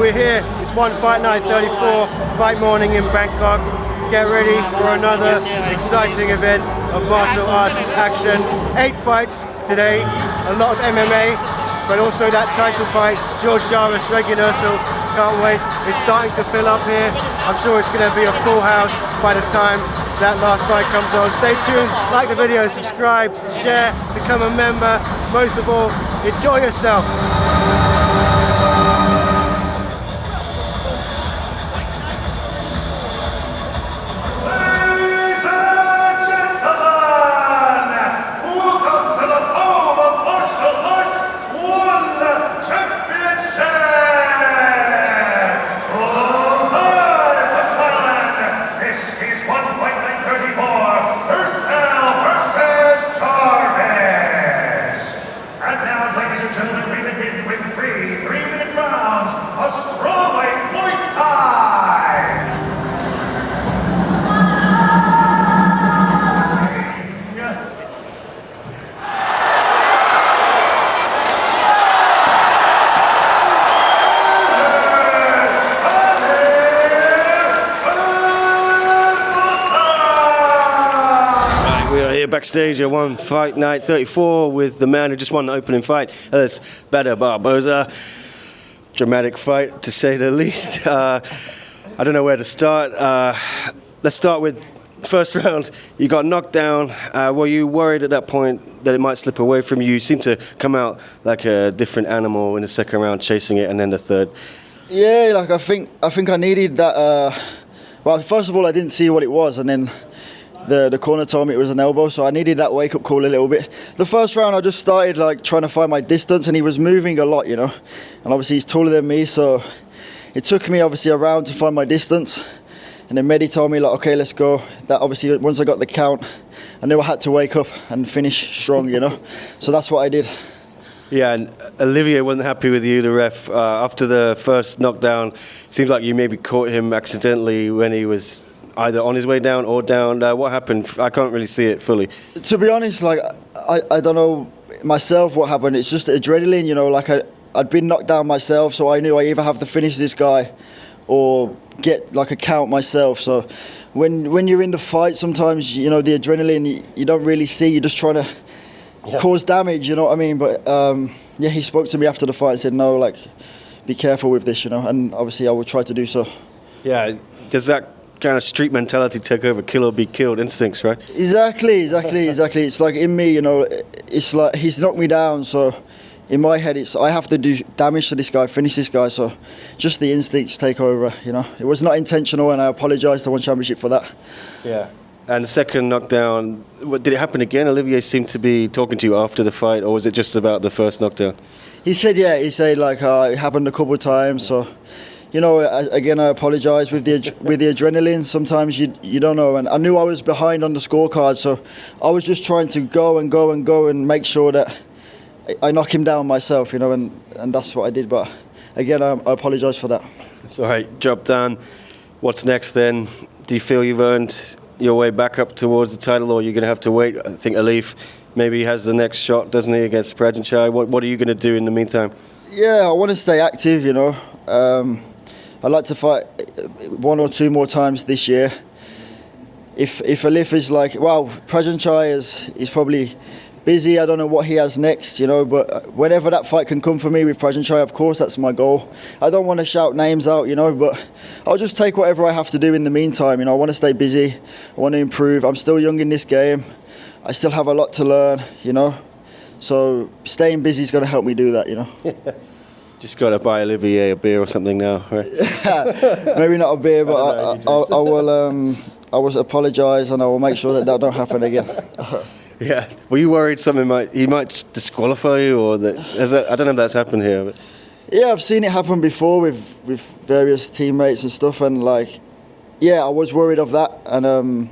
we're here. It's one fight night 34, fight morning in Bangkok. Get ready for another exciting event of martial arts action. 8 fights today, a lot of MMA, but also that title fight, George Jarvis, Regian Eersel. Can't wait. It's starting to fill up here. I'm sure it's going to be a full house by the time that last fight comes on. Stay tuned, like the video, subscribe, share, become a member. Most of all, enjoy yourself. Backstage at one fight night 34 with the man who just won the opening fight, Ellis Barboza. Dramatic fight, to say the least. I don't know where to start. Let's start with first round. You got knocked down. Were you worried at that point that it might slip away from you? You seemed to come out like a different animal in the second round, chasing it, and then the third. Yeah, like I think I needed that. Well, first of all, I didn't see what it was, and then the corner told me it was an elbow, so I needed that wake-up call a little bit. The first round, I just started like trying to find my distance, and he was moving a lot, you know. And obviously he's taller than me, so it took me obviously a round to find my distance. And then Mehdi told me like, okay, let's go. That obviously once I got the count, I knew I had to wake up and finish strong, you know. So that's what I did. Yeah, and Olivier wasn't happy with you, the ref. After the first knockdown, it seems like you maybe caught him accidentally when he was either on his way down or down. What happened? I can't really see it fully. To be honest, like I don't know myself what happened. It's just adrenaline, you know. Like I'd been knocked down myself, so I knew I either have to finish this guy or get like a count myself. So when you're in the fight, sometimes you know the adrenaline you don't really see. You're just trying to cause damage, you know what I mean? But yeah, he spoke to me after the fight and said, no, like be careful with this, you know. And obviously I will try to do so. Yeah, does that kind of street mentality take over, kill or be killed instincts, right? Exactly. It's like in me, you know, it's like he's knocked me down, so in my head it's I have to do damage to this guy, finish this guy, so just the instincts take over, you know. It was not intentional, and I apologise to One Championship for that. Yeah. And the second knockdown, did it happen again? Olivier seemed to be talking to you after the fight, or was it just about the first knockdown? He said like it happened a couple of times, so you know, again, I apologise with the adrenaline. Sometimes you don't know, and I knew I was behind on the scorecard, so I was just trying to go and make sure that I knock him down myself, you know, and that's what I did. But again, I apologise for that. It's all right, job done. What's next then? Do you feel you've earned your way back up towards the title, or you're going to have to wait? I think Alif maybe has the next shot, doesn't he, against Prajanchai? What are you going to do in the meantime? Yeah, I want to stay active, you know. I'd like to fight 1 or 2 more times this year. If Alif is like, well, Prajanchai is probably busy. I don't know what he has next, you know, but whenever that fight can come for me with Prajanchai, of course, that's my goal. I don't want to shout names out, you know, but I'll just take whatever I have to do in the meantime. You know, I want to stay busy. I want to improve. I'm still young in this game. I still have a lot to learn, you know. So staying busy is going to help me do that, you know. Just got to buy Olivier a beer or something now, right? Maybe not a beer, but I will apologise, and I will make sure that don't happen again. Yeah. Were you worried he might disqualify you, or that? I don't know if that's happened here. But. Yeah, I've seen it happen before with various teammates and stuff, and like, yeah, I was worried of that, and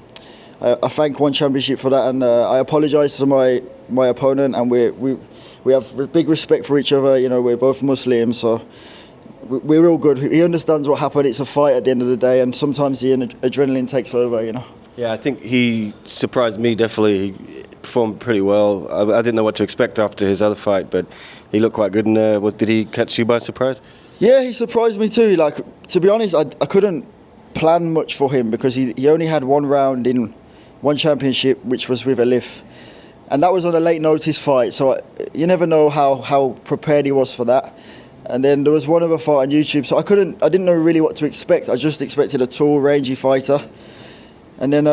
I thank One Championship for that, and I apologise to my opponent, and we have big respect for each other. You know, we're both Muslims, so we're all good. He understands what happened. It's a fight at the end of the day, and sometimes the adrenaline takes over, you know. Yeah, I think he surprised me, definitely. He performed pretty well. I didn't know what to expect after his other fight, but he looked quite good in there. Did he catch you by surprise? Yeah, he surprised me too. Like, to be honest, I couldn't plan much for him because he only had one round in one championship, which was with Elif. And that was on a late notice fight, so you never know how prepared he was for that. And then there was one other fight on YouTube, so I didn't know really what to expect. I just expected a tall, rangy fighter. And then,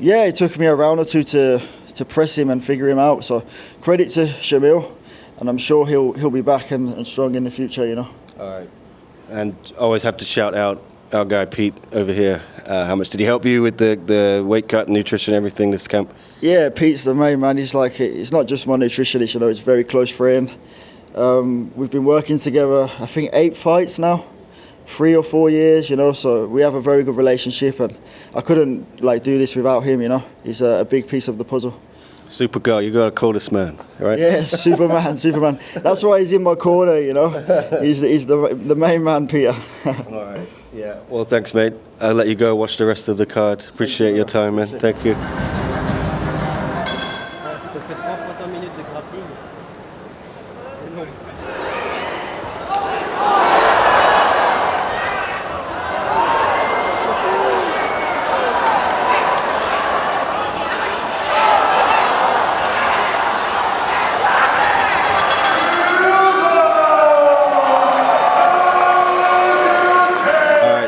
it took me a round or two to press him and figure him out. So credit to Shamil, and I'm sure he'll be back and strong in the future, you know. All right. And always have to shout out our guy Pete over here. How much did he help you with the weight cut, nutrition, everything this camp? Yeah, Pete's the main man. He's not just my nutritionist, you know, he's a very close friend. We've been working together, I think 8 fights now, 3 or 4 years, you know, so we have a very good relationship, and I couldn't do this without him, you know. He's a big piece of the puzzle. Super guy, you gotta call this man, right? Yeah, Superman. That's why he's in my corner, you know. He's the main man, Peter. All right. Yeah. Well, thanks, mate. I'll let you go watch the rest of the card. Appreciate your time, man. Thank you.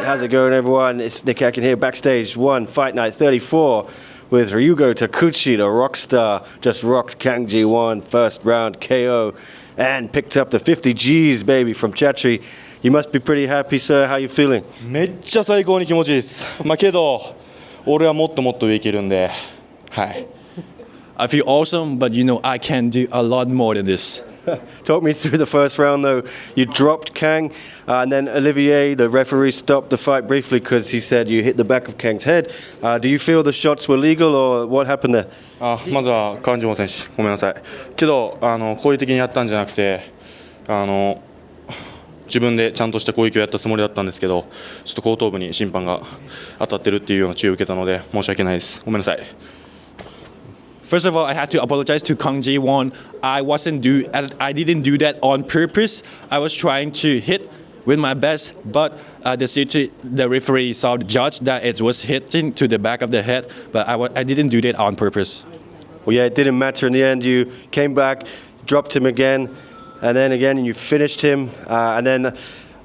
How's it going, everyone? It's Nick Atkin here, backstage one, Fight Night 34 with Ryugo Takeuchi, the rock star. Just rocked Kang Ji-won, first round KO, and picked up the 50 G's, baby, from Chatri. You must be pretty happy, sir. How you feeling? めっちゃ最高に気持ちいいです。けど、俺はもっともっと上行けるんで、はい。I feel awesome, but I can do a lot more than this. Talk me through the first round, though. You dropped Kang, and then Olivier, the referee, stopped the fight briefly because he said you hit the back of Kang's head. Do you feel the shots were legal, or what happened there? まずはカンジモ選手、ごめんなさい。けど、好意的にやったんじゃなくて、自分でちゃんとした攻撃をやったつもりだったんですけど、ちょっと後頭部に審判が当たってるっていうような注意を受けたので、申し訳ないです。ごめんなさい。First of all, I had to apologize to Kang Ji-won. I didn't do that on purpose. I was trying to hit with my best, but the referee saw the judge that it was hitting to the back of the head, but I didn't do that on purpose. Well, yeah, it didn't matter in the end. You came back, dropped him again, and then again, and you finished him, and then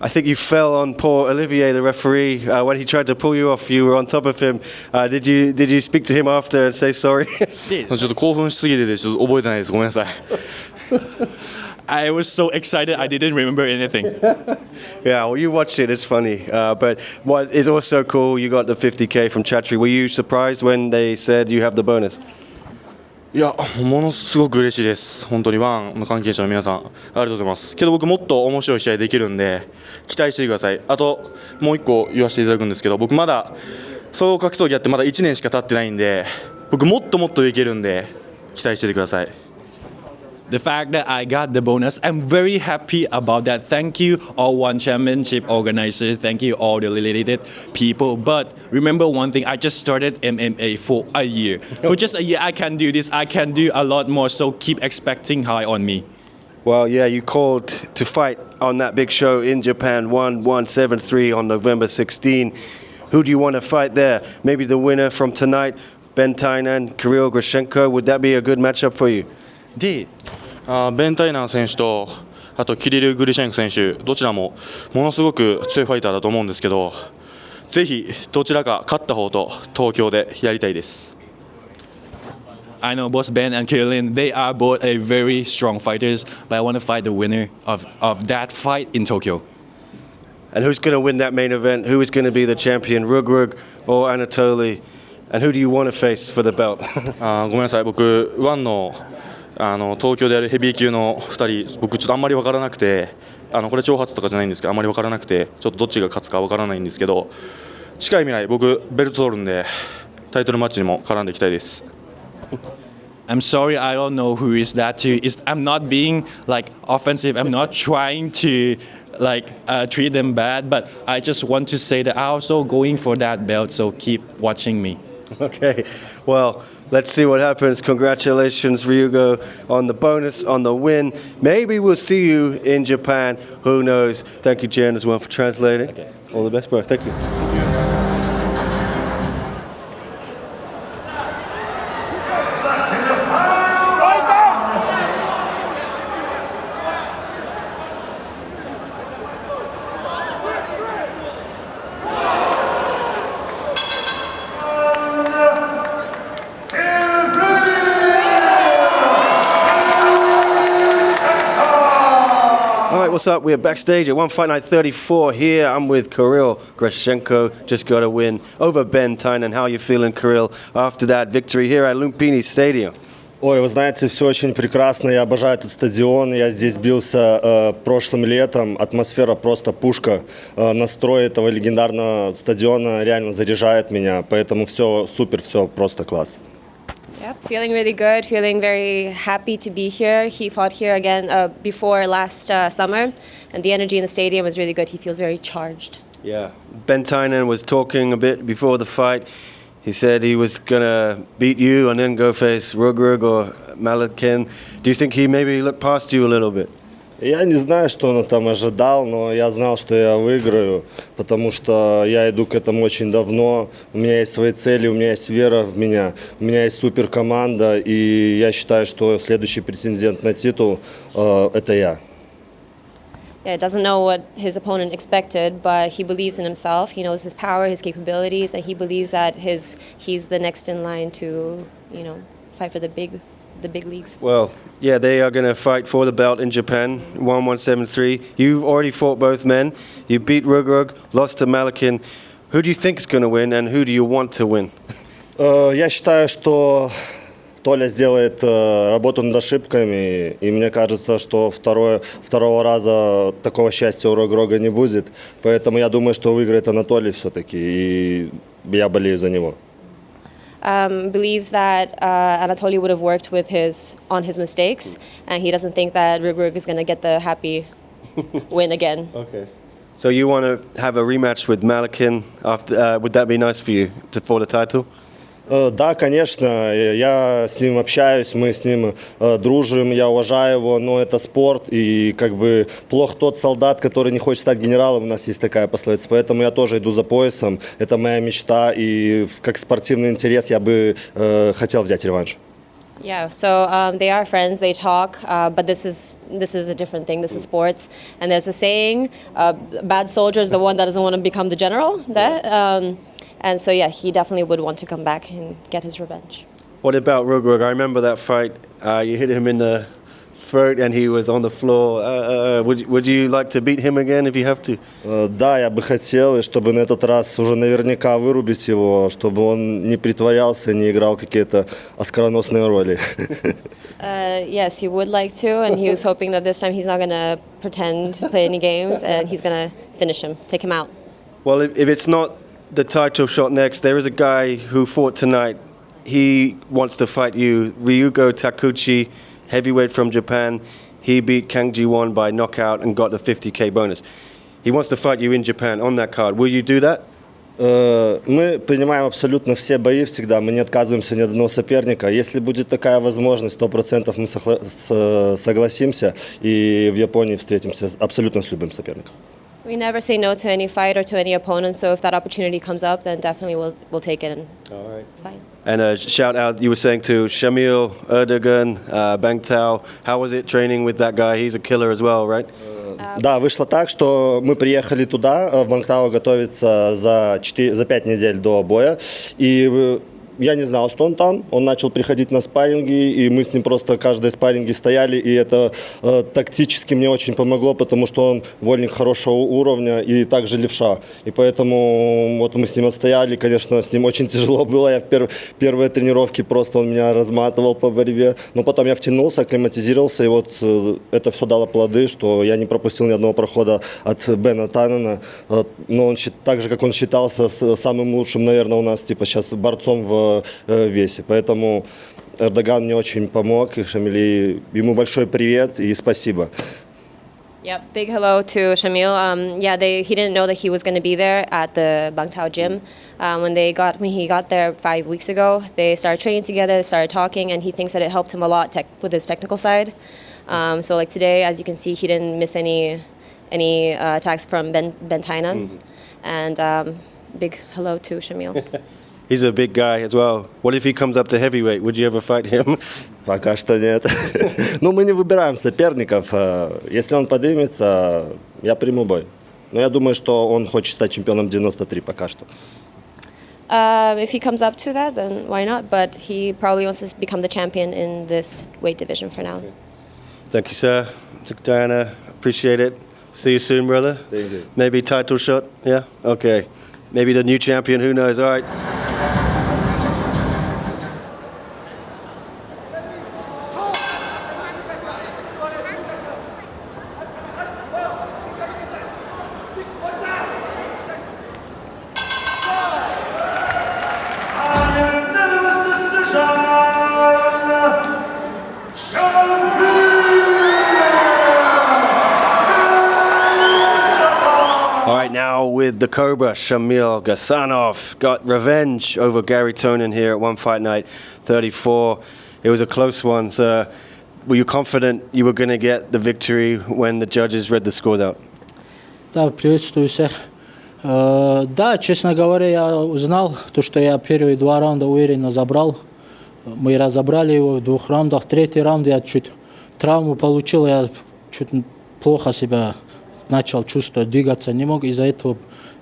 I think you fell on poor Olivier, the referee, when he tried to pull you off. You were on top of him. Did you speak to him after and say sorry? ちょっと興奮しすぎてちょっと覚えてないです。ごめんなさい。I was so excited, I didn't remember anything. Yeah, well, you watch it. It's funny. But what is also cool, you got the 50K from Chatri. Were you surprised when they said you have the bonus? いや、ものすごく嬉しいです。本当にワンの関係者の皆さん、ありがとうございます。けど僕もっと面白い試合できるんで、期待してください。あと、もう一個言わせていただくんですけど、僕まだ、総合格闘技やってまだ1年しか経ってないんで、僕もっともっといけるんで、期待しててください。The fact that I got the bonus, I'm very happy about that. Thank you, all One Championship organizers. Thank you, all the related people. But remember one thing, I just started MMA for a year. For just a year, I can do this. I can do a lot more, so keep expecting high on me. Well, yeah, you called to fight on that big show in Japan, 173 on November 16. Who do you want to fight there? Maybe the winner from tonight, Ben Tainan, Kirill Grishenko. Would that be a good matchup for you? で、ベンタイナー選手とあとキリル・グリシェンコ選手どちらもものすごく強いファイターだと思うんですけど、ぜひどちらか勝った方と東京でやりたいです。I know both Ben and Kirill, they are both a very strong fighters, but I want to fight the winner of that fight in Tokyo. And who's going to win that main event? Who is going to be the champion, Rungrawee or Anatoly? And who do you want to face for the belt? ごめんなさい、僕ワンの東京でやるヘビー級の2人、僕ちょっとあんまり分からなくて、これ挑発とかじゃないんですけど、あんまり分からなくて、ちょっとどっちが勝つか分からないんですけど、近い未来僕ベルト取るんでタイトルマッチにも絡んでいきたいです。I'm sorry, I don't know who is that too. I'm not being offensive. I'm not trying to treat them bad, but I just want to say that I'm also going for that belt. So keep watching me. Okay, well, let's see what happens. Congratulations, Ryugo, on the bonus, on the win. Maybe we'll see you in Japan. Who knows? Thank you, Jen, as well, for translating. Okay. All the best, bro. Thank you. What's up? We're backstage at One Fight Night 34 here. I'm with Kirill Grishenko. Just got a win over Ben Tynan. How are you feeling, Kirill, after that victory here at Lumpini Stadium? Ой, вы знаете, все очень прекрасно. Я обожаю этот стадион. Я здесь бился прошлым летом. Атмосфера просто пушка. Настрой этого легендарного стадиона реально заряжает меня. Поэтому все супер, все просто класс. Yeah, feeling really good, feeling very happy to be here. He fought here again before last summer, and the energy in the stadium was really good. He feels very charged. Yeah, Ben Tynan was talking a bit before the fight. He said he was going to beat you and then go face Rungrawee or Atkin. Do you think he maybe looked past you a little bit? Я не знаю, что он там ожидал, но я знал, что я выиграю, потому что я иду к этому очень давно. У меня есть свои цели, у меня есть вера в меня, у меня есть суперкоманда, и я считаю, что следующий претендент на титул это я. Yeah, doesn't know what his opponent expected, but he believes in himself. He knows his power, his capabilities, and he believes that he's the next in line to, fight for the big leagues. Well, yeah, they are going to fight for the belt in Japan, 1173. You've already fought both men. You beat Rungrawee, lost to Atkin. Who do you think is going to win, and who do you want to win? Я считаю, что Толя сделает работу над ошибками, и мне кажется, что второго раза такого счастья у Рогрога не будет. Поэтому я думаю, что выиграет Анатолий все-таки, и я болею за него. Believes that Anatoly would have worked on his mistakes, and he doesn't think that Rungrawee is going to get the happy win again. Okay. So you want to have a rematch with Atkin after? Would that be nice for you for the title? Да, конечно, я с ним общаюсь, мы с ним дружим, я уважаю его, но это спорт, и как бы плох тот солдат, который не хочет стать генералом, у нас есть такая пословица, поэтому я тоже иду за поясом, это моя мечта, и как спортивный интерес я бы хотел взять реванш. Yeah, so they are friends, they talk, but this is a different thing, this is sports, and there's a saying, bad soldier is the one that doesn't want to become the general, and so, yeah, he definitely would want to come back and get his revenge. What about Rungrawee? I remember that fight. You hit him in the throat and he was on the floor. Would you like to beat him again if you have to? Да, я бы хотел, и чтобы на этот раз уже наверняка вырубить его, чтобы он не притворялся, не играл какие-то оскароносные роли. Yes, he would like to, and he was hoping that this time he's not going to pretend to play any games, and he's going to finish him, take him out. Well, if it's not the title shot next, there is a guy who fought tonight. He wants to fight you. Ryugo Takeuchi, heavyweight from Japan. He beat Kang Ji-won by knockout and got the 50K bonus. He wants to fight you in Japan on that card. Will you do that? Мы принимаем абсолютно все бои всегда, мы не отказываемся ни от одного соперника. Если будет такая возможность, 100% мы согласимся и в Японии встретимся абсолютно с любым соперником. We never say no to any fight or to any opponent, so if that opportunity comes up, then definitely we'll take it and fight. And a shout out, you were saying to Shamil Gasanov, Bang Tao. How was it training with that guy? He's a killer as well, right? Да, вышло так, что мы приехали туда, в Бангтау, готовиться за 5 недель до боя, и я не знал, что он там. Он начал приходить на спарринги, и мы с ним просто каждой спарринге стояли, и это тактически мне очень помогло, потому что он вольник хорошего уровня и также левша. И поэтому вот мы с ним отстояли, конечно, с ним очень тяжело было. Я в первые тренировки просто он меня разматывал по борьбе, но потом я втянулся, акклиматизировался, и вот это все дало плоды, что я не пропустил ни одного прохода от Бена Тайнана. Но он так же, как он считался самым лучшим, наверное, у нас типа сейчас борцом в весе. Поэтому Эрдоган мне очень помог, и Шамили, ему большой привет и спасибо. Yep, big hello to Shamil. He didn't know that he was going to be there at the Bangtao gym. When he got there 5 weeks ago, they started training together, they started talking, and he thinks that it helped him a lot with his technical side. So like today, as you can see, he didn't miss any attacks from Ben Tainan. And big hello to Shamil. He's a big guy as well. What if he comes up to heavyweight? Would you ever fight him? Пока что нет. Ну, мы не выбираем соперников. Если он поднимется, я приму бой. Но я думаю, что он хочет стать чемпионом 93 пока что. If he comes up to that, then why not? But he probably wants to become the champion in this weight division for now. Thank you, sir. Diana, appreciate it. See you soon, brother. Thank you. Maybe title shot? Yeah? Okay. Maybe the new champion, who knows? All right. All right, now with the Cobra, Shamil Gasanov got revenge over Gary Tonin here at One Fight Night 34. It was a close one. So were you confident you were going to get the victory when the judges read the scores out? Да, приветствую всех. Да, честно говоря, я узнал, что я первые 2 раунда уверенно забрал. Мы разобрали его в 2 раундах. 3-й раунд я чуть травму получил, я чуть плохо себя начал чувствовать, двигаться не мог. Из-за этого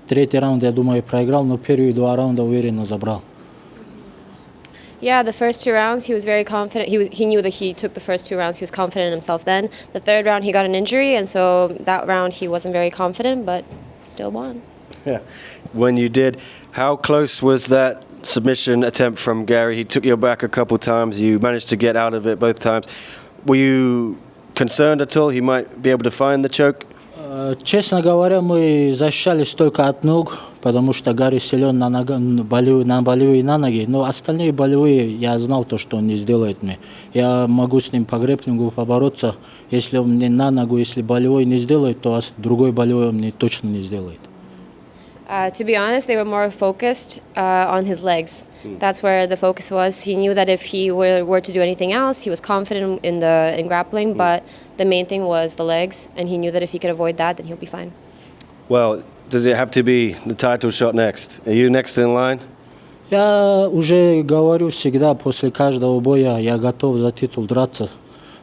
3-й раунд, я думаю, проиграл, но первые 2 раунда уверенно забрал. Yeah, the first 2 rounds he was very confident. He knew that he took the first 2 rounds. He was confident in himself then. The 3rd round he got an injury, and so that round he wasn't very confident, but still won. Yeah. When you did, how close was that submission attempt from Gary? He took your back a couple times. You managed to get out of it both times. Were you concerned at all he might be able to find the choke? Честно говоря, мы защищались только от ног, потому что Гарри силен на болевые и на ноги. Но остальные болевые, я знал то, что он не сделает мне. Я могу с ним по грэпплингу побороться. Если он мне на ногу, если болевой не сделает, то другой болевой он мне точно не сделает. To be honest, they were more focused on his legs. That's where the focus was. He knew that if he were to do anything else, he was confident in grappling, but the main thing was the legs, and he knew that if he could avoid that, then he'll be fine. Well, does it have to be the title shot next? Are you next in line? Я уже говорю всегда, после каждого боя я готов за титул драться,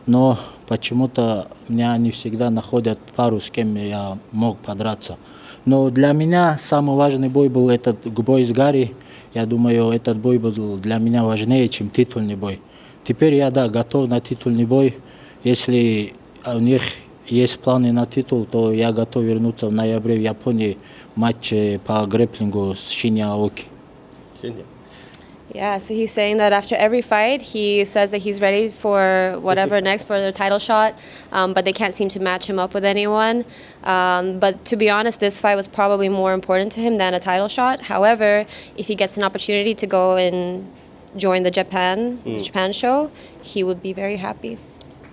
но почему-то меня не всегда находят пару, с кем я мог подраться. Но для меня самый важный бой был этот бой с Гарри. Я думаю, этот бой был для меня важнее, чем титульный бой. Теперь я, да, готов на титульный бой. Если у них есть планы на титул, то я готов вернуться в ноябре в Японии матч по грэпплингу с Shinya Aoki. Yeah, so he's saying that after every fight, he says that he's ready for whatever next for the title shot, but they can't seem to match him up with anyone. But to be honest, this fight was probably more important to him than a title shot. However, if he gets an opportunity to go and join the Japan show, he would be very happy.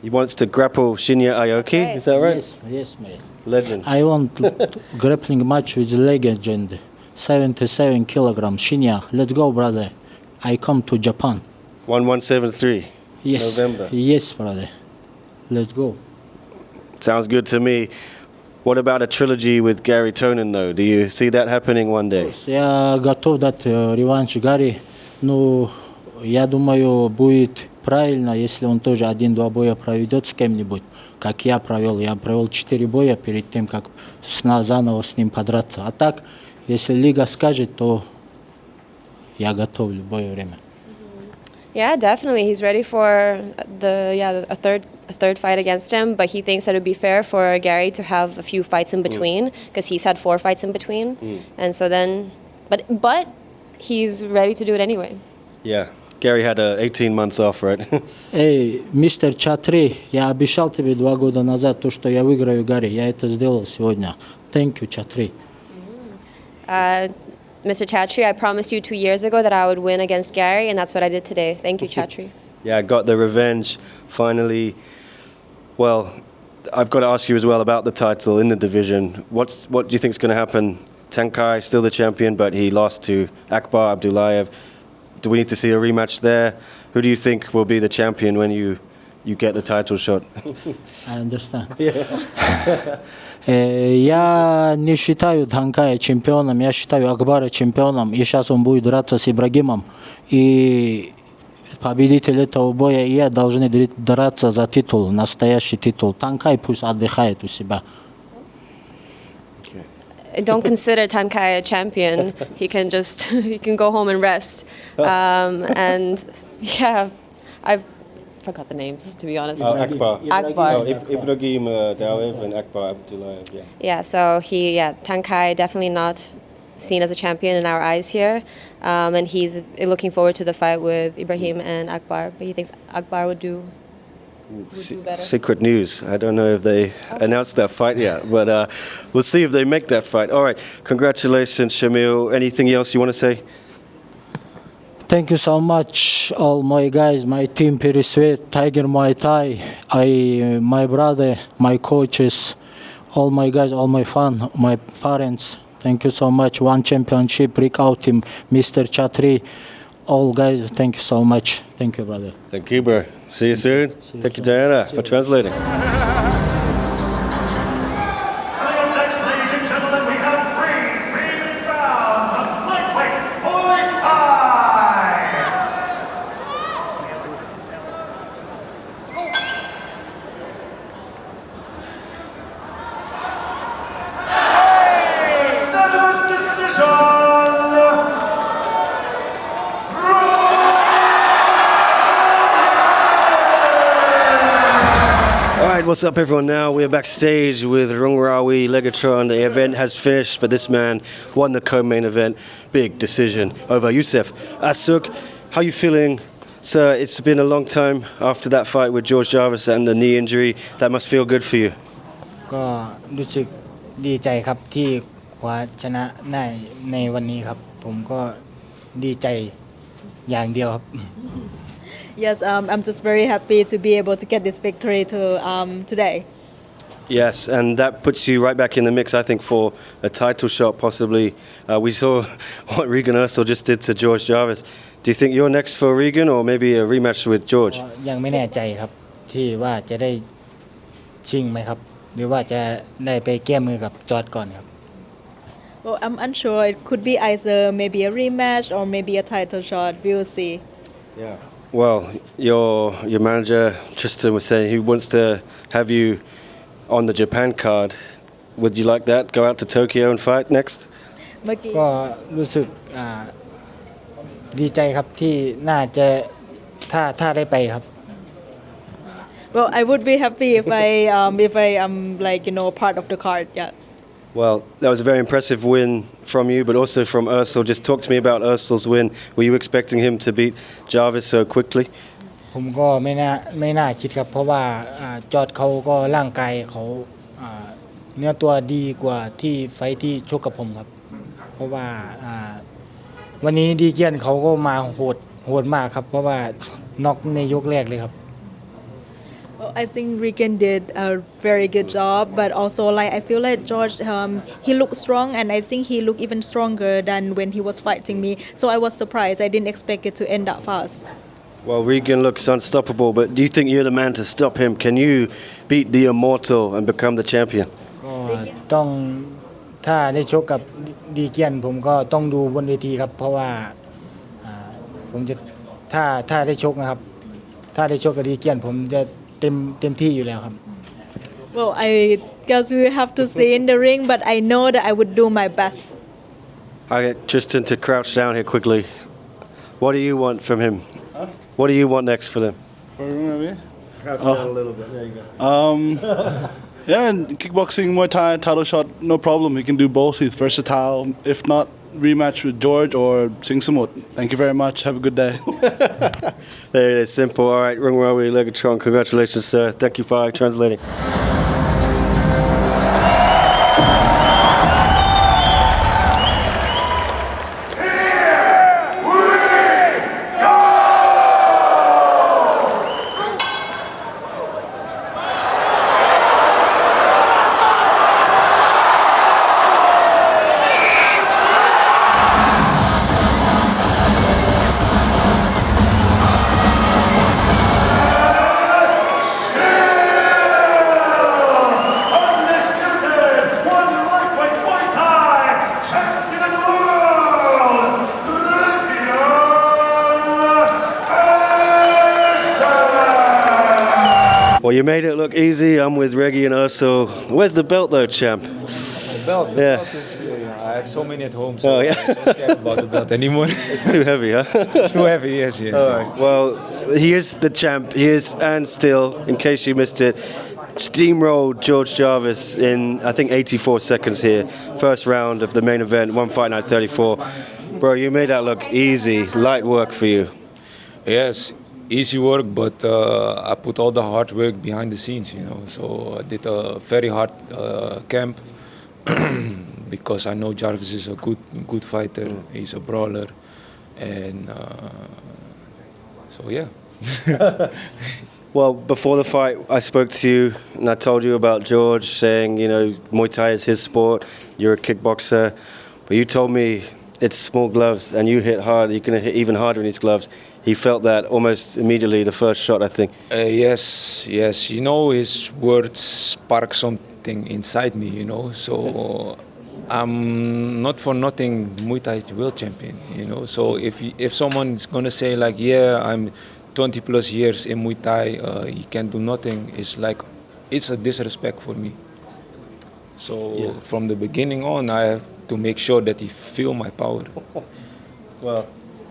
He wants to grapple Shinya Aoki, right. Is that right? Yes, mate. Legend. I want grappling match with legend, 77 kilograms. Shinya, let's go, brother. I come to Japan. 1173. Yes. November. Yes, brother. Let's go. Sounds good to me. What about a trilogy with Gary Tonin, though? Do you see that happening one day? Я готов дать реванш Гарри, но я думаю, будет правильно, если он тоже 1-2 боя проведет с кем-нибудь, как я провел. Я провел 4 боя перед тем, как заново с ним подраться. А так, если лига скажет, то я готов в любое время. Yeah, definitely. He's ready for a third fight against him, but he thinks that it would be fair for Gary to have a few fights in between because he's had 4 fights in between, and so then, but he's ready to do it anyway. Yeah. Gary had 18 months off, right? Эй, мистер Чатри, я обещал тебе 2 года назад то, что я выиграю Гарри. Я это сделал сегодня. Thank you, Чатри. Mr. Chatri, I promised you 2 years ago that I would win against Gary, and that's what I did today. Thank you, Chatri. Yeah, I got the revenge finally. Well, I've got to ask you as well about the title in the division. What do you think is going to happen? Tankai still the champion, but he lost to Akbar Abdullayev. Do we need to see a rematch there? Who do you think will be the champion when you get the title shot? I understand. Я не считаю Танкая чемпионом, я считаю Акбара чемпионом, и сейчас он будет драться с Ибрагимом. И победитель этого боя и я должны драться за титул, настоящий титул. Танкай пусть отдыхает у себя. Don't consider Tankai a champion. He can go home and rest. And yeah, I've forgot the names, to be honest. Akbar. Akbar. Ibrahim Dawev and Akbar Abdullayev. Yeah, so Tankai definitely not seen as a champion in our eyes here. And he's looking forward to the fight with Ibrahim and Akbar. But he thinks Akbar would do better. Secret news. I don't know if they announced that fight yet, but we'll see if they make that fight. All right. Congratulations, Shamil. Anything else you want to say? Thank you so much, all my guys, my team, Piri Sweet, Tiger Muay Thai, my brother, my coaches, all my guys, all my fans, my parents. Thank you so much. One championship, Rick out team, Mr. Chatri, all guys. Thank you so much. Thank you, brother. Thank you, bro. See you soon. Thank you, Diana, for translating. Next, ladies and gentlemen, we have three rounds of lightweight Muay Thai. Unanimous decision. What's up, everyone? Now we're backstage with Rungrawee Legatron. The event has finished, but this man won the co-main event. Big decision over Youssef Asuk. How are you feeling, sir? It's been a long time after that fight with George Jarvis and the knee injury. That must feel good for you. ก็รู้สึกดีใจครับที่คว้าชนะในวันนี้ครับผมก็ดีใจอย่างเดียวครับ Yes, I'm just very happy to be able to get this victory today. Yes, and that puts you right back in the mix, I think, for a title shot, possibly. We saw what Regian Eersel just did to George Jarvis. Do you think you're next for Regian, or maybe a rematch with George? ยังไม่แน่ใจครับที่ว่าจะได้ชิงไหมครับหรือว่าจะได้ไปแก้มือกับจอร์จก่อนครับ Well, I'm unsure. It could be either maybe a rematch or maybe a title shot. We'll see. Yeah. Well, your manager Tristan was saying he wants to have you on the Japan card. Would you like that? Go out to Tokyo and fight next? เมื่อกี้ ก็รู้สึกดีใจครับที่น่าจะถ้าได้ไปครับ Well, I would be happy if I am part of the card. Yeah. Well, that was a very impressive win from you, but also from Eersel. Just talk to me about Eersel's win. Were you expecting him to beat Jarvis so quickly? ผมก็ไม่น่าคิดครับเพราะว่าจอร์จเขาก็ร่างกายเขาเนื้อตัวดีกว่าที่ไฟท์ที่ชกกับผมครับเพราะว่าวันนี้ดีเกียนเขาก็มาโหดมากครับเพราะว่าน็อกในยกแรกเลยครับ Well, I think Regian did a very good job, but also I feel like George, he looked strong, and I think he looked even stronger than when he was fighting me. So I was surprised. I didn't expect it to end that fast. Well, Regian looks unstoppable, but do you think you're the man to stop him? Can you beat the immortal and become the champion? ก็ต้องถ้าได้ชกกับดีเกียนผมก็ต้องดูบนเวทีครับเพราะว่าผมจะถ้าได้ชกนะครับถ้าได้ชกกับดีเกียนผมจะเต็มที่อยู่แล้วครับ Well, I guess we have to see in the ring, but I know that I would do my best. I get Tristan to crouch down here quickly. What do you want from him? What do you want next for them? For Rungrawee? Crouch down a little bit. There you go. Yeah, kickboxing, Muay Thai, title shot, no problem. He can do both. He's versatile. If not, rematch with George or Sing Samut. Thank you very much. Have a good day. There it is. Simple. All right, Rungrawee Legatron. Congratulations, sir. Thank you for translating. you made it look easy. I'm with Regian Eersel. Where's the belt though, champ? The Yeah. belt is, I have so many at home, so Oh, yeah. I don't care about the belt anymore. It's too heavy, huh? It's too heavy, yes. All right. Well, he is the champ. He is, and still, in case you missed it, steamrolled George Jarvis in, I think, 84 seconds here. First round of the main event, 1 Fight Night 34. Bro, you made that look easy. Light work for you. Yes, easy work, but I put all the hard work behind the scenes, So I did a very hard camp because I know Jarvis is a good fighter. He's a brawler, and so yeah. Well, before the fight, I spoke to you and I told you about George saying, Muay Thai is his sport. You're a kickboxer, but you told me it's small gloves and you hit hard. You can hit even harder in these gloves. He felt that almost immediately, the first shot, I think. Yes. His words spark something inside me, So I'm not for nothing Muay Thai world champion, So if someone's gonna say like, yeah, I'm 20 plus years in Muay Thai, he can do nothing, it's a disrespect for me. So from the beginning on, I have to make sure that he feel my power. Well,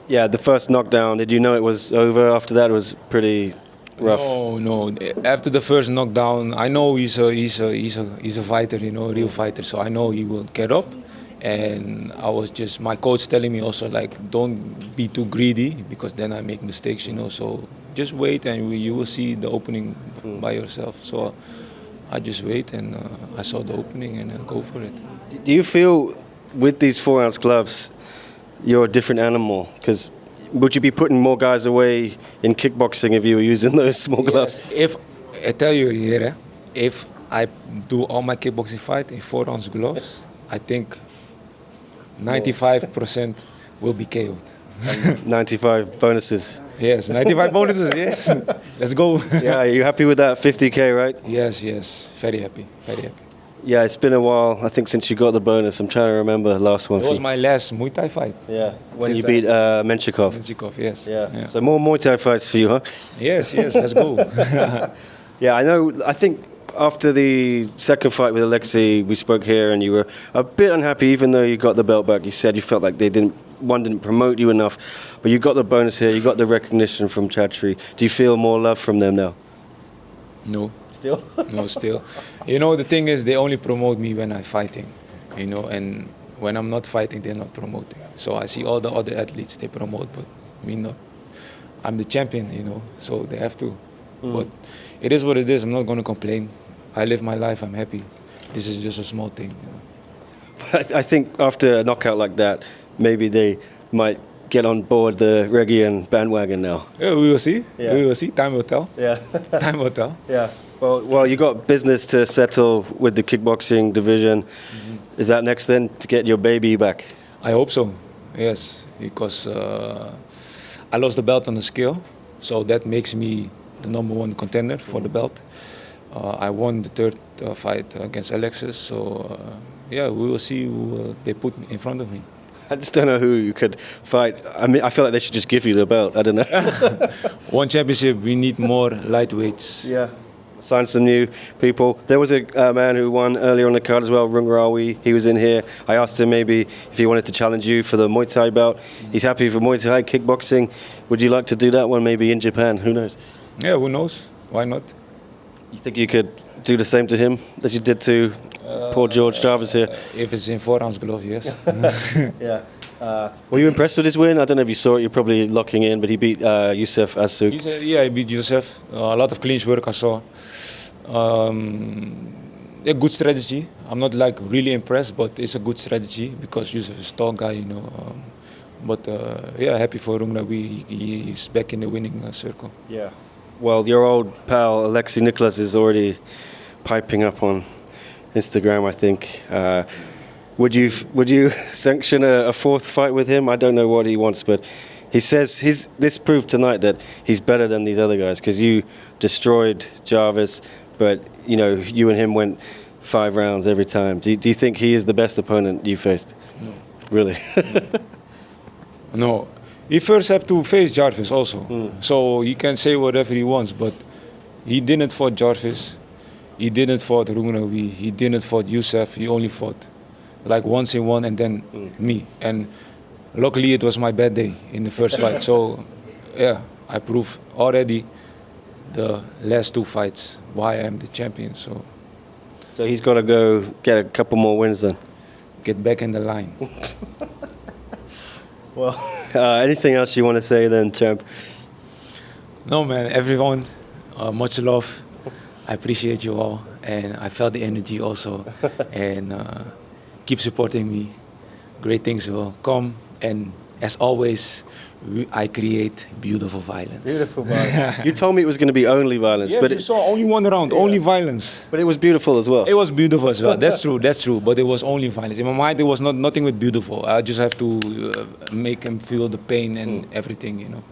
yeah, the first knockdown, did you know it was over after that? It was pretty rough. No. After the first knockdown, I know he's a fighter, a real fighter. So I know he will get up. And I was just, my coach telling me also like, don't be too greedy because then I make mistakes, So just wait and you will see the opening by yourself. So I just wait and I saw the opening and go for it. Do you feel with these 4-ounce gloves, you're a different animal? Because would you be putting more guys away in kickboxing if you were using those small gloves? If I tell you here, if I do all my kickboxing fight in 4-ounce gloves, I think 95% will be KO'd. 95 bonuses. Yes, 95 bonuses, yes. Let's go. Yeah, are you happy with that 50K, right? Yes. Very happy. Yeah, it's been a while, I think, since you got the bonus. I'm trying to remember the last one. It was my last Muay Thai fight. Yeah, when you beat Menchikov. Yes. Yeah. So more Muay Thai fights for you, huh? Yes, let's go. Yeah, I think after the second fight with Alexei, we spoke here and you were a bit unhappy even though you got the belt back. You said you felt like one didn't promote you enough, but you got the bonus here, you got the recognition from Chatri. Do you feel more love from them now? No. Still? No, still. The thing is they only promote me when I'm fighting, and when I'm not fighting, they're not promoting. So I see all the other athletes, they promote, but me not. I'm the champion, so they have to. But it is what it is. I'm not going to complain. I live my life. I'm happy. This is just a small thing. But I think after a knockout like that, maybe they might get on board the Regian bandwagon now. Yeah, we will see. Yeah. We will see. Time will tell. Yeah. Time will tell. Yeah. Well, you got business to settle with the kickboxing division. Mm-hmm. Is that next then to get your baby back? I hope so. Yes, because I lost the belt on the scale, so that makes me the #1 contender for the belt. I won the third fight against Alexis, so we will see who they put in front of me. I just don't know who you could fight. I mean, I feel like they should just give you the belt. I don't know. One championship, we need more lightweights. Yeah. Sign some new people. There was a man who won earlier on the card as well, Rungrawee. He was in here. I asked him maybe if he wanted to challenge you for the Muay Thai belt. He's happy for Muay Thai kickboxing. Would you like to do that one maybe in Japan? Who knows? Yeah, who knows? Why not? You think you could do the same to him as you did to poor George Jarvis here? If it's in 4-ounce gloves, yes. Yeah. Were you impressed with his win? I don't know if you saw it. You're probably locking in, but he beat Youssef Assouk. He beat Youssef. A lot of clinch work I saw. A good strategy. I'm not really impressed, but it's a good strategy because Youssef is a tall guy, happy for Rungrawee. He's back in the winning circle. Yeah. Well, your old pal Alexei Nicholas is already piping up on Instagram, I think. Would you sanction a fourth fight with him? I don't know what he wants, but he says this proved tonight that he's better than these other guys because you destroyed Jarvis, but you and him went 5 rounds every time. Do you think he is the best opponent you faced? No. Really? No. He first have to face Jarvis also. So he can say whatever he wants, but He didn't fought Jarvis. He didn't fought Rungrawee. He didn't fought Youssef. He only fought like once he won and then me. And luckily it was my bad day in the first fight. So yeah, I proved already the last 2 fights why I'm the champion. So he's got to go get a couple more wins then. Get back in the line. Well, anything else you want to say then, champ? No, man, everyone, much love. I appreciate you all, and I felt the energy also. And keep supporting me. Great things will come, and as always, I create beautiful violence. Beautiful violence. You told me it was going to be only violence, Yeah, but you saw only one round, only violence. But it was beautiful as well. It was beautiful as well. That's true. That's true. But it was only violence. In my mind, it was nothing with beautiful. I just have to make him feel the pain and everything, you know.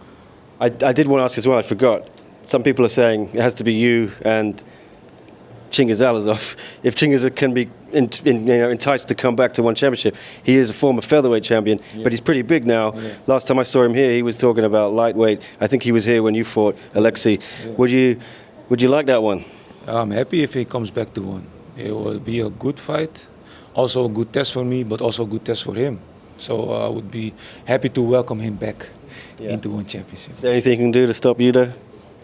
I did want to ask as well. I forgot. Some people are saying it has to be you and Chingiz Alazov. If Chingiz can be enticed to come back to one championship, he is a former featherweight champion, but he's pretty big now. Yeah. Last time I saw him here, he was talking about lightweight. I think he was here when you fought Alexei. Yeah. Would you like that one? I'm happy if he comes back to one. It will be a good fight, also a good test for me, but also a good test for him. So I would be happy to welcome him back into one championship. Is there anything he can do to stop you, though?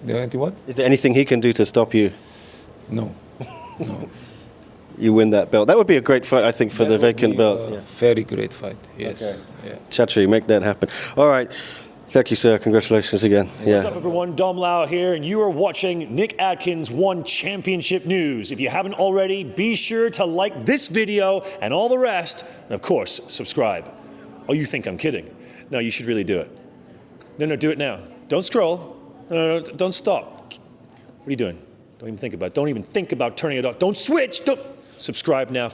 What? Is there anything he can do to stop you? No. No. You win that belt. That would be a great fight, I think, for the vacant belt. Very great fight, yes. Okay. Yeah. Chatri, make that happen. All right. Thank you, sir. Congratulations again. What's up, everyone? Dom Lau here, and you are watching Nick Atkins One Championship News. If you haven't already, be sure to like this video and all the rest, and of course, subscribe. Oh, you think I'm kidding? No, you should really do it. No, do it now. Don't scroll. No, don't stop. What are you doing? Don't even think about it. Don't even think about turning it off. Don't switch. Don't subscribe now.